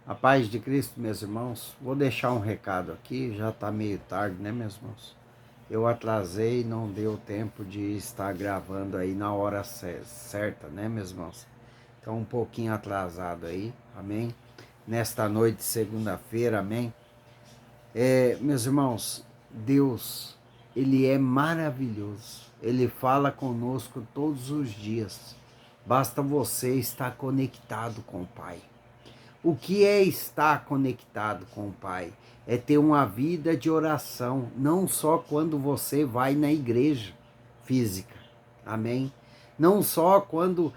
A paz de Cristo, meus irmãos. Vou deixar um recado aqui, já está meio tarde, né, meus irmãos? Eu atrasei, não deu tempo de estar gravando aí na hora certa, né, meus irmãos? Então, um pouquinho atrasado aí, amém? Nesta noite de segunda-feira, amém? Meus irmãos, Deus, Ele é maravilhoso. Ele fala conosco todos os dias. Basta você estar conectado com o Pai. O que é estar conectado com o Pai? É ter uma vida de oração, não só quando você vai na igreja física, amém? Não só quando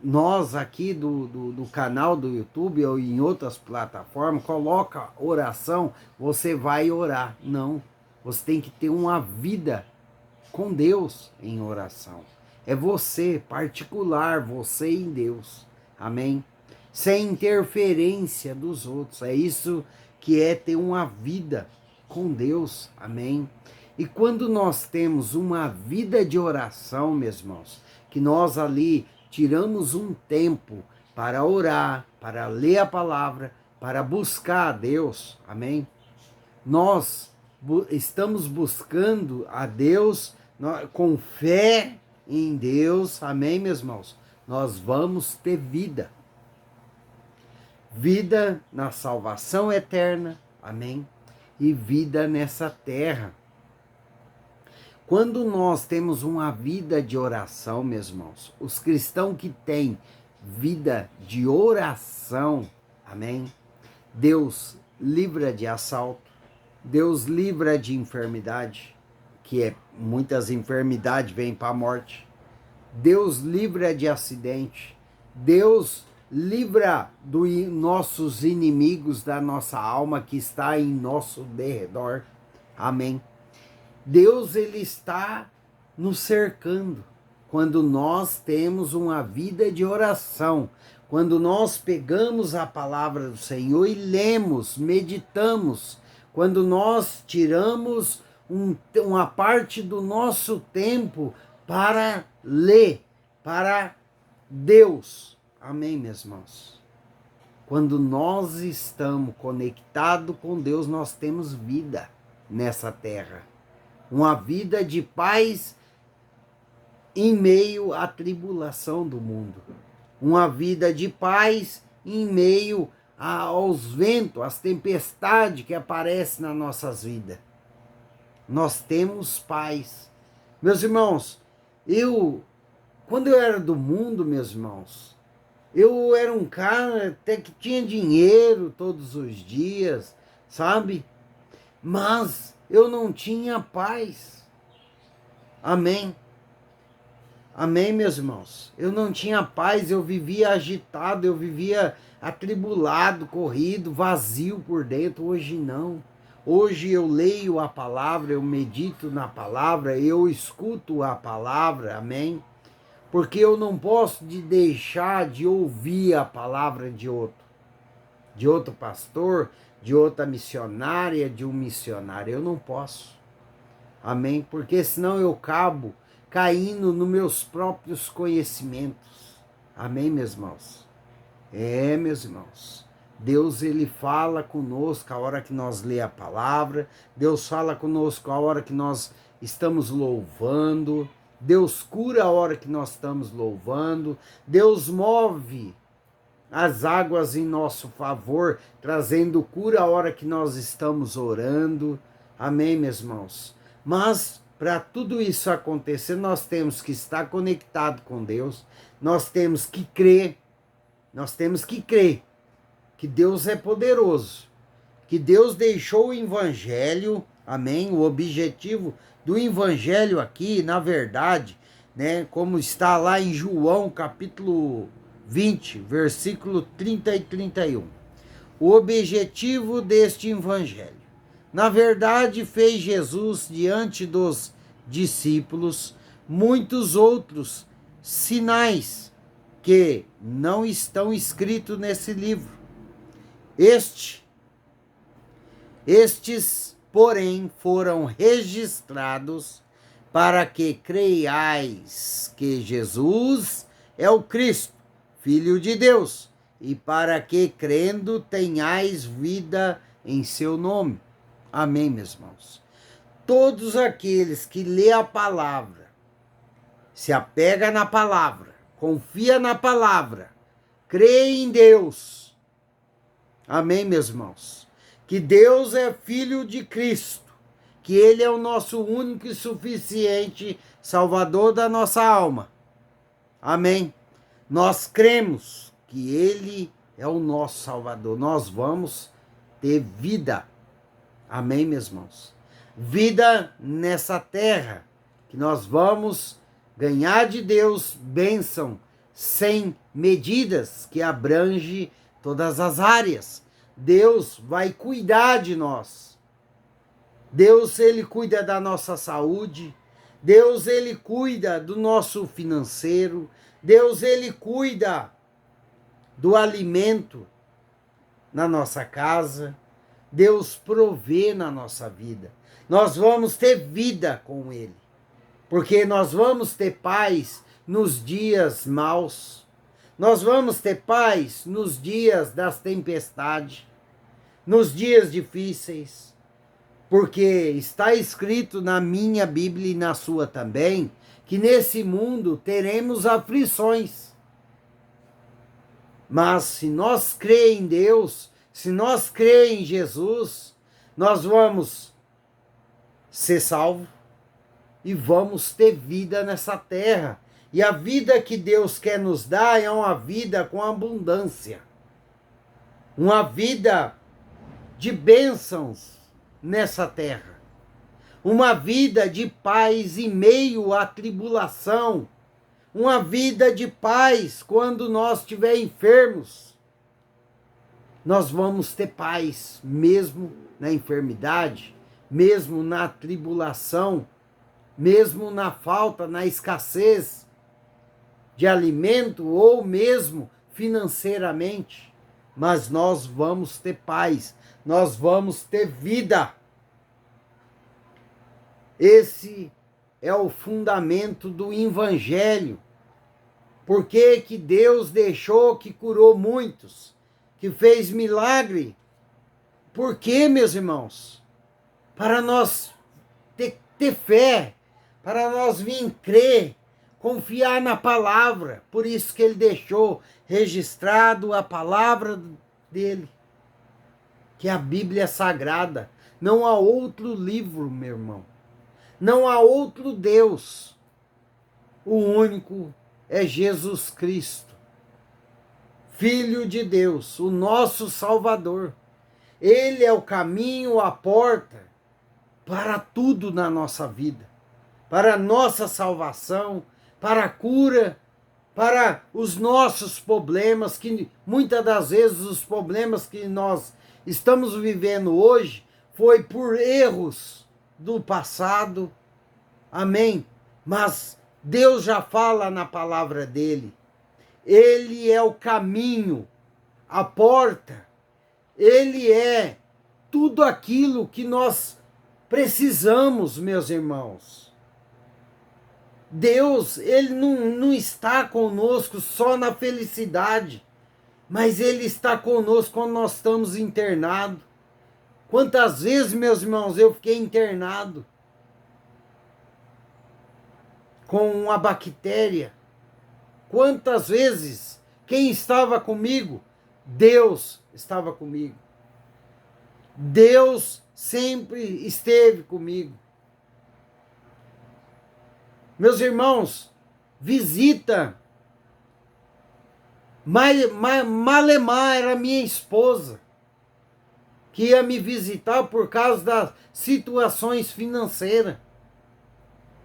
nós aqui do canal do YouTube ou em outras plataformas coloca oração, você vai orar. Não, você tem que ter uma vida com Deus em oração. É você, particular, você em Deus, amém? Sem interferência dos outros. É isso que é ter uma vida com Deus, amém? E quando nós temos uma vida de oração, meus irmãos, que nós ali tiramos um tempo para orar, para ler a palavra, para buscar a Deus, amém? Nós estamos buscando a Deus com fé em Deus, amém, meus irmãos? Nós vamos ter vida. Vida na salvação eterna, amém? E vida nessa terra. Quando nós temos uma vida de oração, meus irmãos, os cristãos que têm vida de oração, amém? Deus livra de assalto, Deus livra de enfermidade, que é muitas enfermidades vêm para a morte. Deus livra de acidente. Deus livra dos nossos inimigos da nossa alma que está em nosso derredor. Amém. Deus, ele está nos cercando quando nós temos uma vida de oração, quando nós pegamos a palavra do Senhor e lemos, meditamos, quando nós tiramos uma parte do nosso tempo para ler, para Deus. Amém, meus irmãos? Quando nós estamos conectados com Deus, nós temos vida nessa terra. Uma vida de paz em meio à tribulação do mundo. Uma vida de paz em meio aos ventos, às tempestades que aparecem nas nossas vidas. Nós temos paz. Meus irmãos, quando eu era do mundo, meus irmãos, eu era um cara até que tinha dinheiro todos os dias, sabe? Mas eu não tinha paz. Amém? Amém, meus irmãos? Eu não tinha paz, eu vivia agitado, eu vivia atribulado, corrido, vazio por dentro. Hoje não. Hoje eu leio a palavra, eu medito na palavra, eu escuto a palavra, amém? Porque eu não posso deixar de ouvir a palavra de outro pastor, de outra missionária, de um missionário. Eu não posso, amém? Porque senão eu acabo caindo nos meus próprios conhecimentos. Amém, meus irmãos? Meus irmãos. Deus, ele fala conosco a hora que nós lê a palavra. Deus fala conosco a hora que nós estamos louvando. Deus cura a hora que nós estamos louvando. Deus move as águas em nosso favor, trazendo cura a hora que nós estamos orando. Amém, meus irmãos? Mas para tudo isso acontecer, nós temos que estar conectado com Deus. Nós temos que crer. Nós temos que crer que Deus é poderoso, que Deus deixou o evangelho, amém? O objetivo do evangelho aqui, na verdade, né, como está lá em João, capítulo 20, versículo 30 e 31. O objetivo deste evangelho, na verdade, fez Jesus diante dos discípulos muitos outros sinais que não estão escritos nesse livro. Estes, porém, foram registrados para que creiais que Jesus é o Cristo, Filho de Deus, e para que, crendo, tenhais vida em seu nome. Amém, meus irmãos. Todos aqueles que lê a palavra, se apega na palavra, confia na palavra, crê em Deus. Amém, meus irmãos. Que Deus é filho de Cristo, que Ele é o nosso único e suficiente Salvador da nossa alma. Amém. Nós cremos que Ele é o nosso Salvador. Nós vamos ter vida. Amém, meus irmãos? Vida nessa terra, que nós vamos ganhar de Deus bênção sem medidas, que abrange todas as áreas. Deus vai cuidar de nós. Deus, Ele cuida da nossa saúde. Deus, Ele cuida do nosso financeiro. Deus, Ele cuida do alimento na nossa casa. Deus provê na nossa vida. Nós vamos ter vida com Ele, porque nós vamos ter paz nos dias maus. Nós vamos ter paz nos dias das tempestades, nos dias difíceis, porque está escrito na minha Bíblia e na sua também, que nesse mundo teremos aflições. Mas se nós cremos em Deus, se nós cremos em Jesus, nós vamos ser salvos e vamos ter vida nessa terra. E a vida que Deus quer nos dar é uma vida com abundância. Uma vida de bênçãos nessa terra. Uma vida de paz em meio à tribulação. Uma vida de paz quando nós estivermos enfermos. Nós vamos ter paz mesmo na enfermidade, mesmo na tribulação, mesmo na falta, na escassez de alimento ou mesmo financeiramente. Mas nós vamos ter paz, nós vamos ter vida. Esse é o fundamento do Evangelho. Por que que Deus deixou que curou muitos, que fez milagre? Por quê, meus irmãos? Para nós ter fé, para nós vir crer, confiar na palavra. Por isso que Ele deixou registrado a palavra dele, que é a Bíblia Sagrada. Não há outro livro, meu irmão. Não há outro Deus. O único é Jesus Cristo, Filho de Deus, o nosso Salvador. Ele é o caminho, a porta para tudo na nossa vida, para a nossa salvação, para a cura, para os nossos problemas, que muitas das vezes os problemas que nós estamos vivendo hoje foi por erros do passado. Amém? Mas Deus já fala na palavra dele. Ele é o caminho, a porta. Ele é tudo aquilo que nós precisamos, meus irmãos. Deus, Ele não está conosco só na felicidade, mas Ele está conosco quando nós estamos internados. Quantas vezes, meus irmãos, eu fiquei internado com uma bactéria? Quantas vezes? Quem estava comigo? Deus estava comigo. Deus sempre esteve comigo. Meus irmãos, visita. Malemar era minha esposa, que ia me visitar por causa das situações financeiras.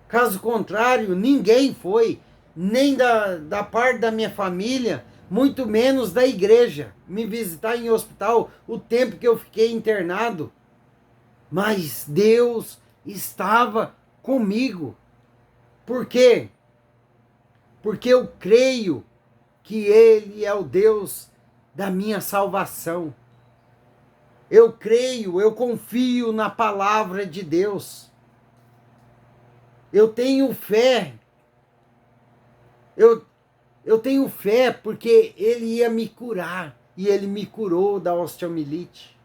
Caso contrário, ninguém foi, nem da parte da minha família, muito menos da igreja, me visitar em hospital o tempo que eu fiquei internado. Mas Deus estava comigo. Por quê? Porque eu creio que Ele é o Deus da minha salvação. Eu creio, eu confio na palavra de Deus. Eu tenho fé. Eu tenho fé porque ele ia me curar. E ele me curou da osteomielite.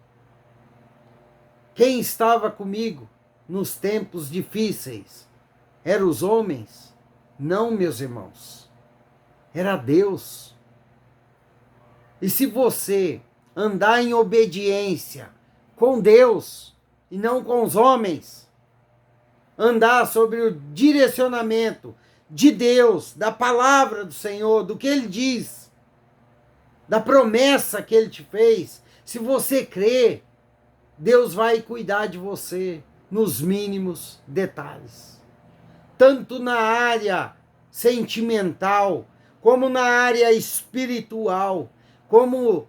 Quem estava comigo nos tempos difíceis? Eram os homens? Não, meus irmãos. Era Deus. E se você andar em obediência com Deus e não com os homens, andar sobre o direcionamento de Deus, da palavra do Senhor, do que Ele diz, da promessa que Ele te fez, se você crer, Deus vai cuidar de você nos mínimos detalhes. Tanto na área sentimental, como na área espiritual, como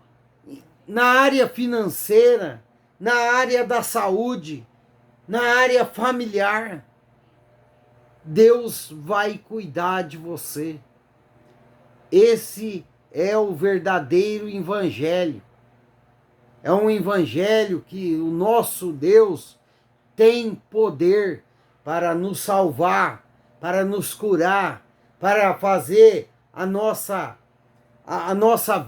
na área financeira, na área da saúde, na área familiar. Deus vai cuidar de você. Esse é o verdadeiro evangelho. É um evangelho que o nosso Deus tem poder para nos salvar, para nos curar, para fazer a nossa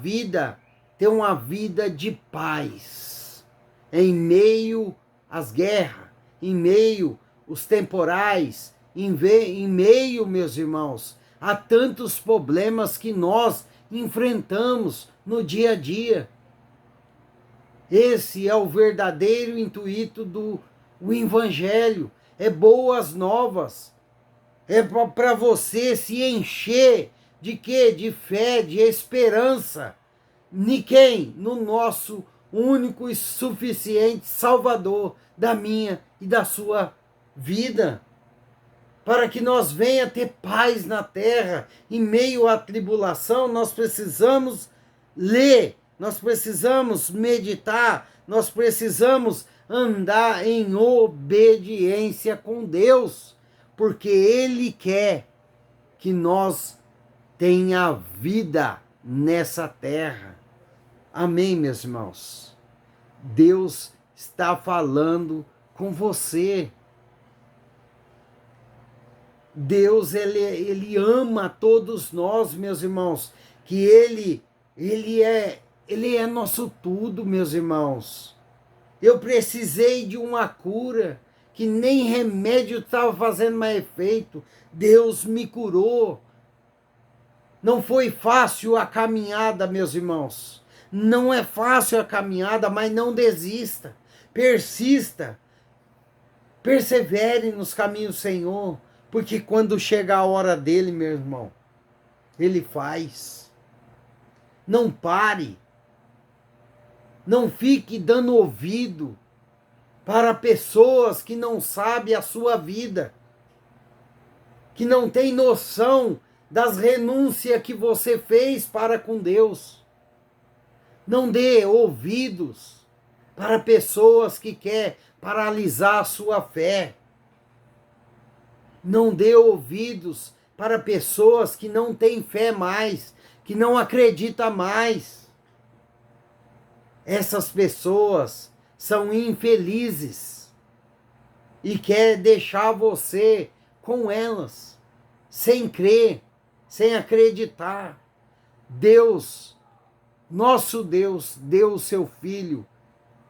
vida ter uma vida de paz. Em meio às guerras, em meio aos temporais, em meio, meus irmãos, a tantos problemas que nós enfrentamos no dia a dia. Esse é o verdadeiro intuito do evangelho. É boas novas. É para você se encher de quê? De fé, de esperança. Em quem? No nosso único e suficiente Salvador da minha e da sua vida. Para que nós venha ter paz na terra, em meio à tribulação, nós precisamos ler, nós precisamos meditar, nós precisamos andar em obediência com Deus, porque Ele quer que nós tenha vida nessa terra. Amém, meus irmãos? Deus está falando com você. Deus, ele ama todos nós, meus irmãos, que ele é nosso tudo, meus irmãos. Eu precisei de uma cura, que nem remédio estava fazendo mais efeito. Deus me curou. Não foi fácil a caminhada, meus irmãos. Não é fácil a caminhada, mas não desista. Persista. Persevere nos caminhos do Senhor. Porque quando chega a hora dele, meu irmão, ele faz. Não pare. Não fique dando ouvido para pessoas que não sabem a sua vida, que não têm noção das renúncias que você fez para com Deus. Não dê ouvidos para pessoas que querem paralisar a sua fé. Não dê ouvidos para pessoas que não têm fé mais, que não acreditam mais. Essas pessoas são infelizes e querem deixar você com elas, sem crer, sem acreditar. Deus, nosso Deus, deu o seu Filho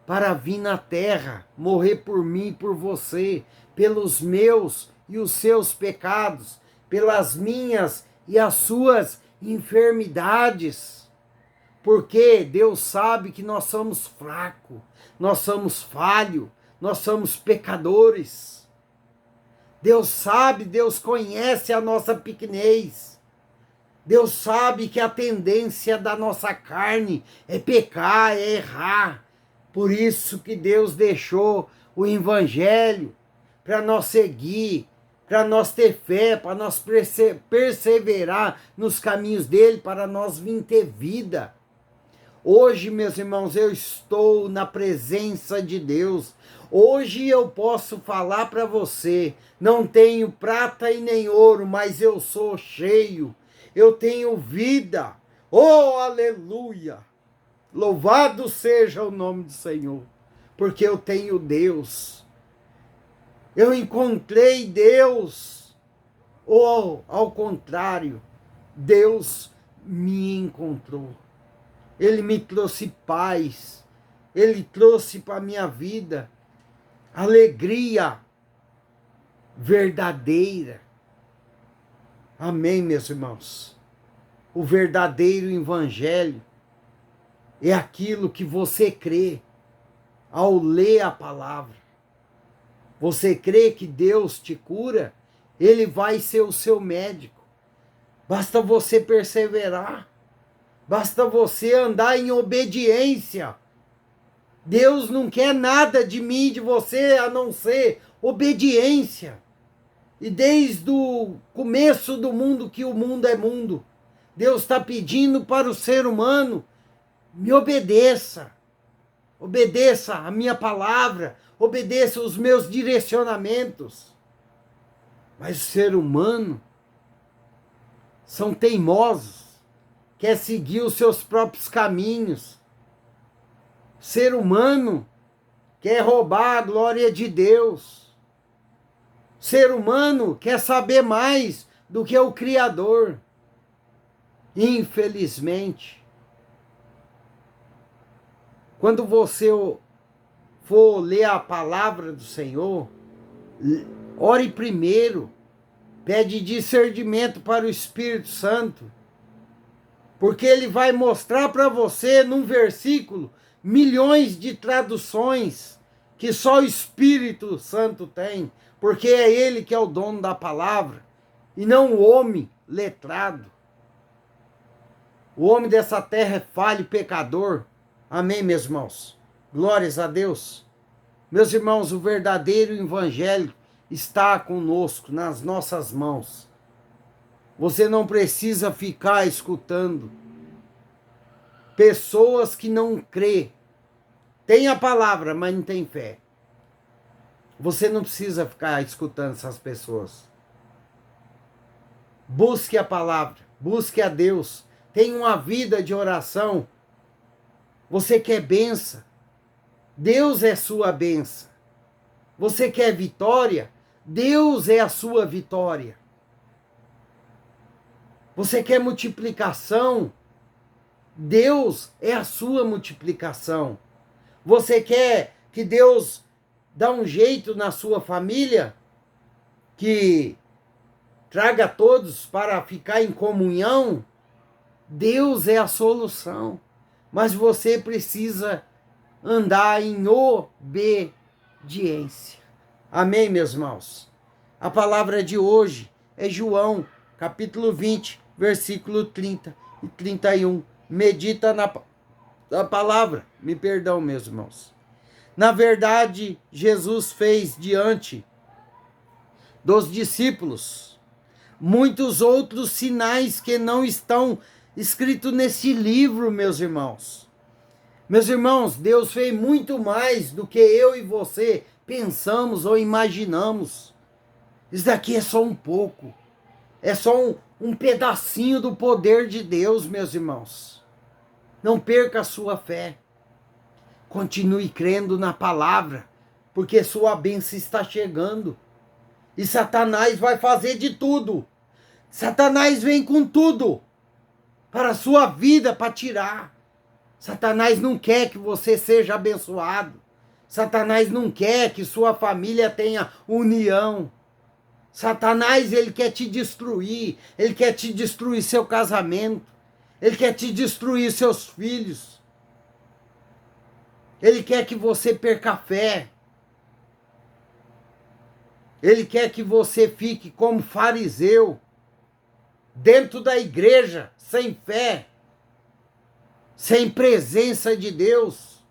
para vir na terra, morrer por mim e por você, pelos meus e os seus pecados, pelas minhas e as suas enfermidades. Porque Deus sabe que nós somos fracos, nós somos falhos, nós somos pecadores. Deus sabe, Deus conhece a nossa pequenez. Deus sabe que a tendência da nossa carne é pecar, é errar. Por isso que Deus deixou o Evangelho para nós seguir, para nós ter fé, para nós perseverar nos caminhos dele, para nós vir ter vida. Hoje, meus irmãos, eu estou na presença de Deus. Hoje eu posso falar para você, não tenho prata e nem ouro, mas eu sou cheio. Eu tenho vida. Oh, aleluia! Louvado seja o nome do Senhor, porque eu tenho Deus. Eu encontrei Deus. Ou, ao contrário, Deus me encontrou. Ele me trouxe paz. Ele trouxe para a minha vida alegria verdadeira. Amém, meus irmãos? O verdadeiro evangelho é aquilo que você crê ao ler a palavra. Você crê que Deus te cura? Ele vai ser o seu médico. Basta você perseverar. Basta você andar em obediência. Deus não quer nada de mim e de você a não ser obediência. E desde o começo do mundo, que o mundo é mundo, Deus está pedindo para o ser humano: me obedeça. Obedeça a minha palavra. Obedeça os meus direcionamentos. Mas o ser humano são teimosos. Quer seguir os seus próprios caminhos. O ser humano quer roubar a glória de Deus. O ser humano quer saber mais do que o Criador. Infelizmente, quando você for ler a palavra do Senhor, ore primeiro, pede discernimento para o Espírito Santo, porque ele vai mostrar para você num versículo milhões de traduções que só o Espírito Santo tem, porque é ele que é o dono da palavra e não o homem letrado. O homem dessa terra é falho e pecador. Amém, meus irmãos? Glórias a Deus. Meus irmãos, o verdadeiro evangelho está conosco, nas nossas mãos. Você não precisa ficar escutando pessoas que não crê. Tem a palavra, mas não tem fé. Você não precisa ficar escutando essas pessoas. Busque a palavra, busque a Deus. Tenha uma vida de oração. Você quer bênção? Deus é sua bênção. Você quer vitória? Deus é a sua vitória. Você quer multiplicação? Deus é a sua multiplicação. Você quer que Deus dá um jeito na sua família? Que traga todos para ficar em comunhão? Deus é a solução. Mas você precisa andar em obediência. Amém, meus irmãos? A palavra de hoje é João, capítulo 20, versículo 30 e 31. Medita na palavra. Me perdão, meus irmãos. Na verdade, Jesus fez diante dos discípulos muitos outros sinais que não estão escritos nesse livro, meus irmãos. Meus irmãos, Deus fez muito mais do que eu e você pensamos ou imaginamos. Isso daqui é só um pouco. É só um pedacinho do poder de Deus, meus irmãos. Não perca a sua fé. Continue crendo na palavra, porque sua bênção está chegando. E Satanás vai fazer de tudo. Satanás vem com tudo para a sua vida, para tirar. Satanás não quer que você seja abençoado. Satanás não quer que sua família tenha união. Satanás, ele quer te destruir. Ele quer te destruir seu casamento. Ele quer te destruir seus filhos. Ele quer que você perca a fé. Ele quer que você fique como fariseu, dentro da igreja, sem fé, sem presença de Deus.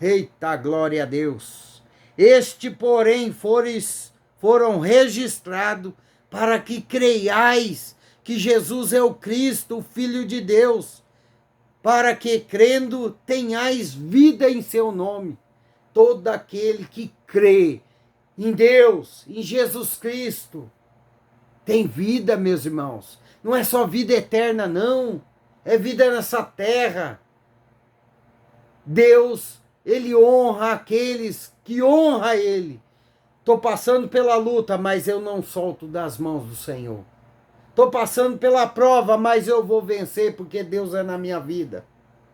Eita, glória a Deus. Este, porém, foram registrados para que creiais que Jesus é o Cristo, o Filho de Deus, para que, crendo, tenhais vida em seu nome. Todo aquele que crê em Deus, em Jesus Cristo, tem vida, meus irmãos. Não é só vida eterna, não. É vida nessa terra. Deus, ele honra aqueles que honram Ele. Estou passando pela luta, mas eu não solto das mãos do Senhor. Estou passando pela prova, mas eu vou vencer porque Deus é na minha vida.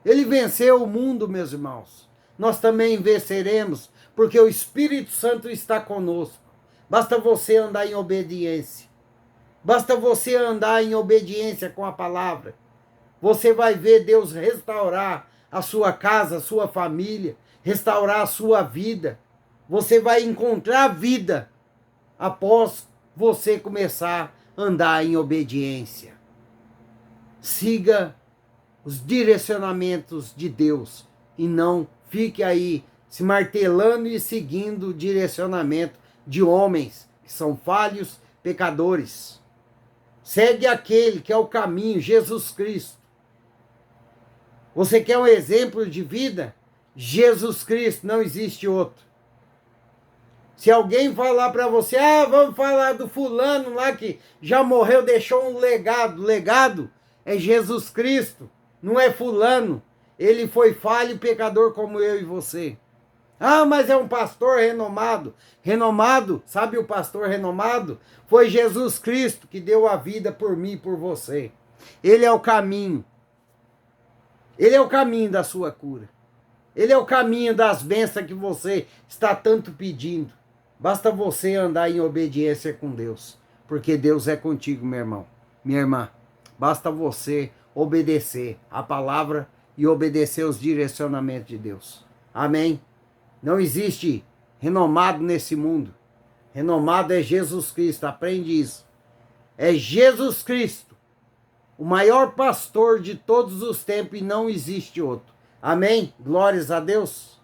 Ele venceu o mundo, meus irmãos. Nós também venceremos porque o Espírito Santo está conosco. Basta você andar em obediência. Basta você andar em obediência com a palavra. Você vai ver Deus restaurar a sua casa, a sua família, restaurar a sua vida. Você vai encontrar vida após você começar a andar em obediência. Siga os direcionamentos de Deus e não fique aí se martelando e seguindo o direcionamento de homens que são falhos, pecadores. Segue aquele que é o caminho, Jesus Cristo. Você quer um exemplo de vida? Jesus Cristo, não existe outro. Se alguém falar para você, vamos falar do fulano lá que já morreu, deixou um legado. Legado é Jesus Cristo, não é fulano. Ele foi falho e pecador como eu e você. Mas é um pastor renomado. Renomado, sabe o pastor renomado? Foi Jesus Cristo que deu a vida por mim e por você. Ele é o caminho. Ele é o caminho da sua cura. Ele é o caminho das bênçãos que você está tanto pedindo. Basta você andar em obediência com Deus, porque Deus é contigo, meu irmão, minha irmã. Basta você obedecer a palavra e obedecer os direcionamentos de Deus. Amém? Não existe renomado nesse mundo. Renomado é Jesus Cristo, aprende isso. É Jesus Cristo, o maior pastor de todos os tempos e não existe outro. Amém? Glórias a Deus.